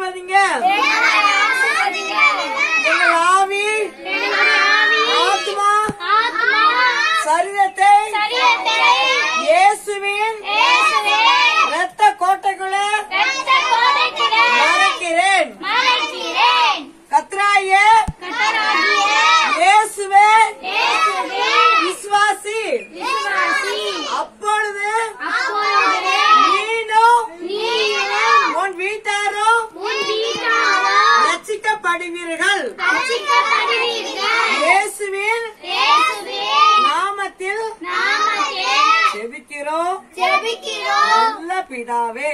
ஆசீர்வதிங்க. எங்கள் ஆவி ஆத்மா சரீரத்தை இயேசுவின் இரத்த கோட்டைக்குள்ளே மறைக்கிறேன். கர்த்தராகிய இயேசுவே விசுவாசி. அப்பொழுது நீனும் உன் வீட்டாரும் ரட்சிக்கப்படுவீர்கள். இயேசுவின் நாமத்தில் ஜெபிக்கிறோம் நல்ல பிதாவே.